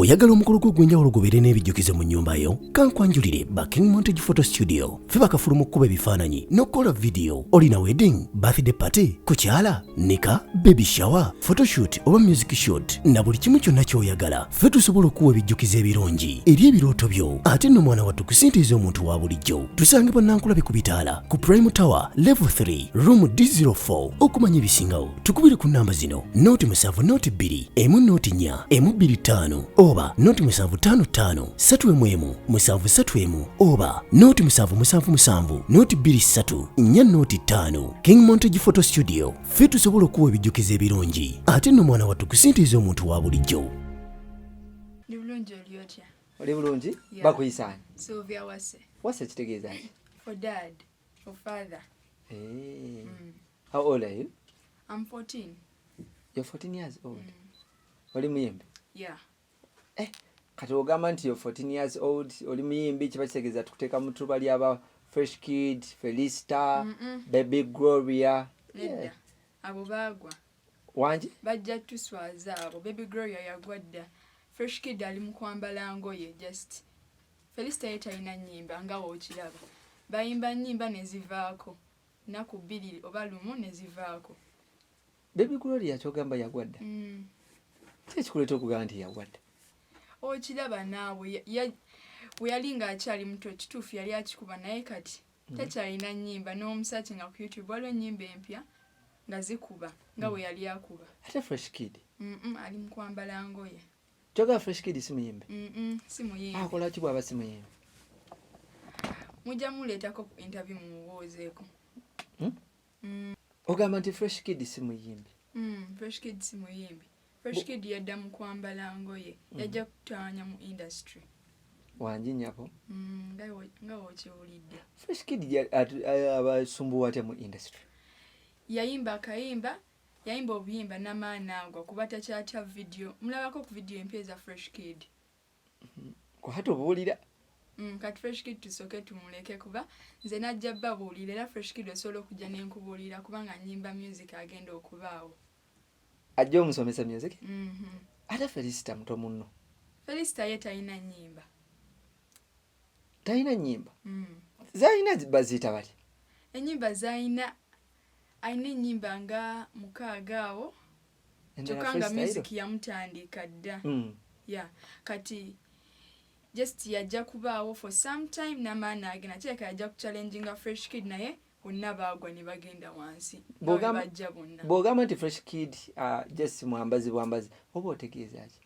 oyagala omukolo gw'ogwenjawulo gubeere n'ebijjukizo mu nnyumba yo kankwanjulire ba King Montage Photo Studio ffe bakafulu mu kkuba ebifaananyi n'okukola vidiyo. Olina wedding, birthday party, kukyala, nika, baby shower, photoshoot oba music shoot na buli kimu kyonna ky'oyagala ffe tusobola okuwa ebijjukizo ebirungi eri ebirooto byo. Ate nno mwana wattu kusintiiza omuntu wa bulijjo. Tusange Bannankulabe ku Bitaala ku Prime Tower Level 3 Room D04. Okumanya ebisingawo tukubire ku nnamba zino: 0702 104 125 oba 0755 311 oba 0777 23 405. King Montage Photo Studio ffe tusobola okuwa ebijjukizo ebirungi ate nno mwana wattu kusintiiza omuntu wa bulijjo. Ndi bulungi oli otya? Oli bulungi? Bakuyisaani? Sylvia Wase. Wase kitegeeza ki? For dad, for father. How old are you? I'm 14. You're 14 years old? Oli muyimbi? Yeah. Kati ogamba nti you're 14 years old, oli muyimbi, kiba kitegeeza tukuteeka mu ttuba ly'aba Fresh Kid, Felista, Baby Gloria. Nedda. Abo baagwa. Wangi? Bajja tuswaza abo. Baby Gloria yagwa dda. Fresh Kid ali mu kwambala ngoye just. Felista ye talina nnyimba nga wookiraba. Bayimba nnyimba ne zivaako. Nnaku bbiri oba lumu ne zivaako. Baby Gloria kyogamba yagwa dda? Ki ekikuleeta okugamba nti yagwa dda? Okiraba naawe bwe yali ng'akyali muto kituufu yali akikuba naye kati takyalina nnyimba n'omusaaki nga ku YouTube waliwo ennyimba empya nga zikuba nga bwe yali akuba. Ate Fresh Kid? Ali mu kwambala ngoye. Kyogamba Fresh Kid si muyimbi? Si muyimbi. Akola ki bw'aba si muyimbi? Mujja muleetako ku interview mumubuuzeeko. Ogamba nti Fresh Kid si muyimbi? Fresh Kid si muyimbi. Fresh Kid yadda mu kwambala ngoye. Yajja kutaanya mu industry. Wangi nnyako? Nga wokiwulidde. Fresh Kid abasumbuwa atya mu industry? Yayimba akayimba, yayimba obuyimba n'amaani agwa kuba takyatya video. Mulabako ku video empya za Fresh Kid. Kwata obuwulira? Kati Fresh Kid tusooke tumuleke kuba nze najja babuulira era Fresh Kid osobola okujja n'enkubuulira kubanga nnyimba music agenda okubaawo. Ajja omusomesa music? Ate Felista muto munno? Felista ye talina nnyimba. Talina nnyimba? Zalina baziyita bati? Ennyimba zalina alina ennyimba nga mukaaga awo kyokka nga music yamutandika dda. Kati just yajja kubaawo for some time n'amaani agenda kireka yajja kuchallenginga Fresh Kid naye bonna baagwa ne bagenda wansi. Bajja bonna. Bw'ogamba nti Fresh Kid just mwambazi bwambazi oba otegeeza ki?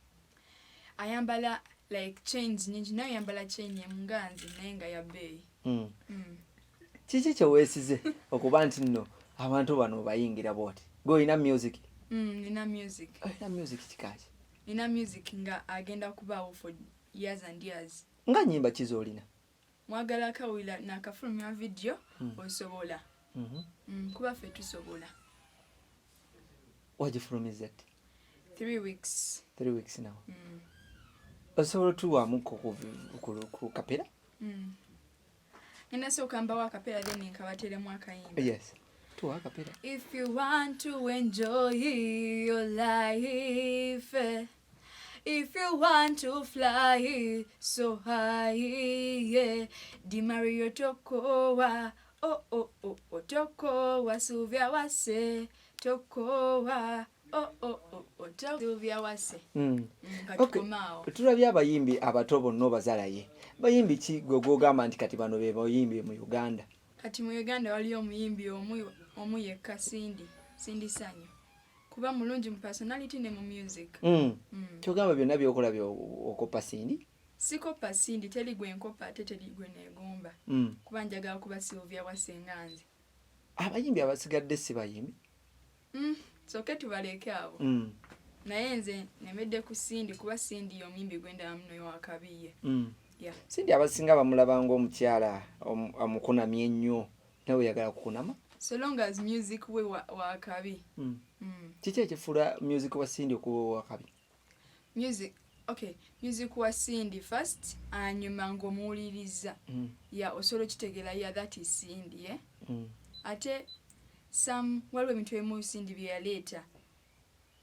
Ayambala like chains nyingi naye yambala chain emunganzi naye nga ya bbeeyi. Kiki kyeweesize okuba nti nno abantu bano bayingira bwoti? Goyina music? Nina music. Olina music kikaaki? Nina music nga agenda kubaawo for years and years. Nga nnyimba ki z'olina? Mwagala akawulira nakafulumya video osobola. Kuba ffe tusobola. Wagifulumiza ddi? 3 weeks. 3 weeks now. Osobola otuwaamu ku kapera? Ngenda sooka mbawo akapera then nkabateremu akayimba. Yes. Tuwa akapera. If you want to enjoy your life, if you want to fly so high, yeah, Di Mario tokowa, tokowa, Sylvia Wase, tokowa, Sylvia Wase. Okay. Tulabye abayimbi abato bonna obazaalaye. Bayimbi ki gwe gw'ogamba nti kati bano be bayimbi mu Uganda? Kati mu Uganda waliyo omuyimbi omu yekka Cindy Sanyu. Kuba mulungi mu personality ne mu music. Kyogamba byonna byokola okoppa Cindy? Sikoppa Cindy, teri gwe nkopa ate teri gwe neegomba. Kuba njagala kuba Sylvia Wase nganze. Abayimbi abasigadde si bayimbi? Sooke tubaleke abo. Naye nze nemedde ku Cindy kuba Cindy y'omuyimbi gwenda muno wakabiye. Cindy abasinga bamulaba ng'omukyala amukunamye ennyo. Nawe oyagala kukunama? So long as music we wakabi. Kiki ekifuula music wa Cindy okuba wakabi? Music wa Cindy first anyuma ng'omuwuliriza. Osobola okitegeera that is Cindy, ate waliwo ebintu ebimu Cindy bye yaleeta.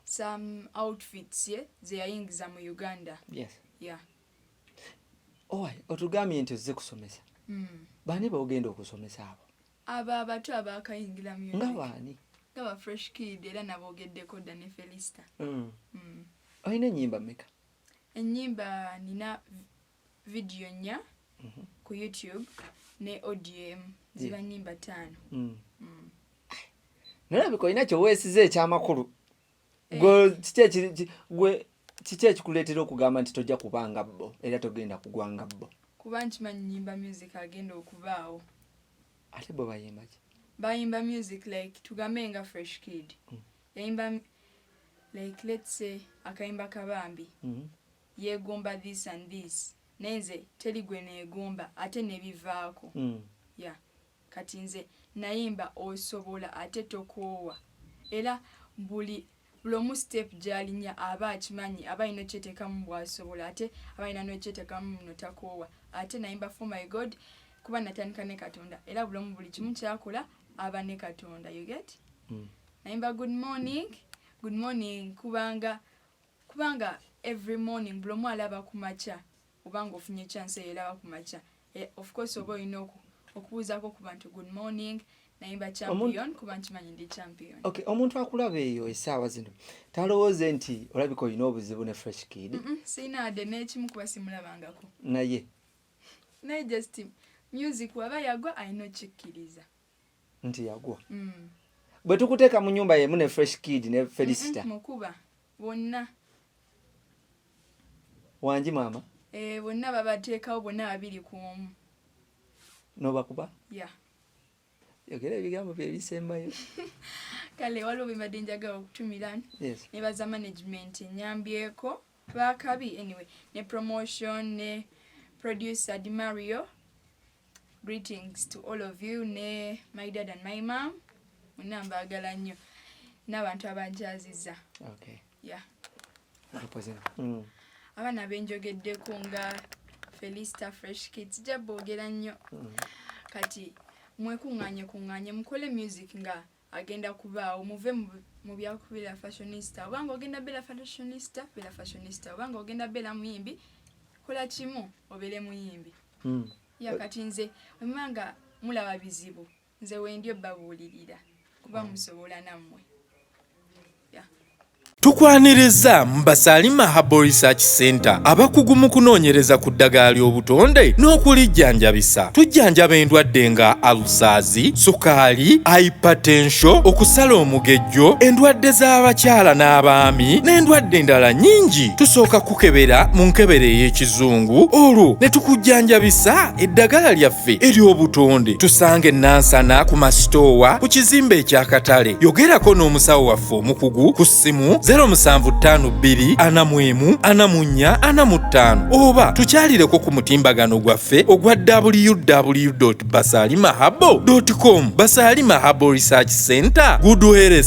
Some outfits ze yayingiza mu Uganda. Yes. yeah. Otugambye nti ozze kusomesa. Baani b'ogenda okusomesa abo? Abo abato abakayingira music. Nga baani? Nga Fresh Kid era nabogeddeko dda ne Felista. Olina ennyimba mmeka? Ennyimba nina video 4 ku YouTube ne audio ziba nnyimba 5. Nolabika olina kyoweesiza ekyamakulu. Kiki ekikuleetera okugamba nti tojja kubanga bbo era togenda kugwanga bbo? Kuba nkimanyi nnyimba music agenda okubaawo. Ate bo bayimba ki? Bayimba music like tugambe nga Fresh Kid. Yayimba like let's say akayimba kabambi. Yegomba this and this. Nenze teri gwe neegomba ate nebivaako. Yeah. Kati nze nayimba osobola ate tokoowa. Era bulomu step gyalinya aba akimanyi aba ino kyetekamu bwasobola ate aba ina no kyetekamu no takoowa. Ate nayimba for my God kuba natandika ne Katonda. Era bulomu buli kimu kyakola aba ne Katonda. You get? Nayimba good morning kubanga every morning bulomu alaba kumacha obanga ofunye chance elaba kumacha. Of course obo ino okubuuzako ku bantu good morning. Nayimba champion kuba nkimanyi ndi champion. Okay, omuntu akulaba eyo essaawa zino talowooze nti olabika olina obuzibu ne Fresh Kid. Sina ade n'ekimu kuba simulabangako. Naye just music waba yagwa ayina okikkiriza. Nti yagwa. Bwe tukuteeka mu nnyumba yemu ne Fresh Kid ne Felicita. Mukuba bonna. Wangi maama? Bonna babateekawo bonna 2 ku 1. Nobakuba? Yeah. Yogera ebigambo bye bisembayo. Kale waliwo bimmadde njagala okutumira. Yes. Ne baza management nyambyeko bakabi anyway ne promotion ne producer Di Mario. Greetings to all of you ne my dad and my mom. Munambagala nnyo n'abantu abanjaziza. Okay. Yeah. Abana benjogeddeko nga Felista Fresh Kids jabogera nnyo. Kati mwekuŋŋanye mukole music nga agenda kubaawo muve mu byakubira fashionista obanga ogenda bela fashionista obanga ogenda bela muyimbi kola kimu obere muyimbi. Kati nze mwemanga mulaba bizibu nze wendyo babuulirira kuba musobola nammwe. Tukwaniriza Basalima Herbal Research Center abakugu mu kunoonyereza ku ddagala ly'obutonde n'okulijjanjabisa. Tujjanjaba endwadde nga alusaazi, sukaali, hypertension, okusala omugejjo, endwadde z'abakyala n'abaami n'endwadde endala nnyingi. Tusooka kukebera mu nkebera ey'ekizungu olwo ne tukujjanjabisa eddagala lyaffe ery'obutonde. Tusange Nansana ku masitoowa ku kizimbe eky'akatale. Yogerako n'omusawo waffe omukugu ku ssimu 0752 oba tukyalireko ku mutimbagano gwaffe ogwa www.basalimahabo.com. Basalima Herbal Research Center, good health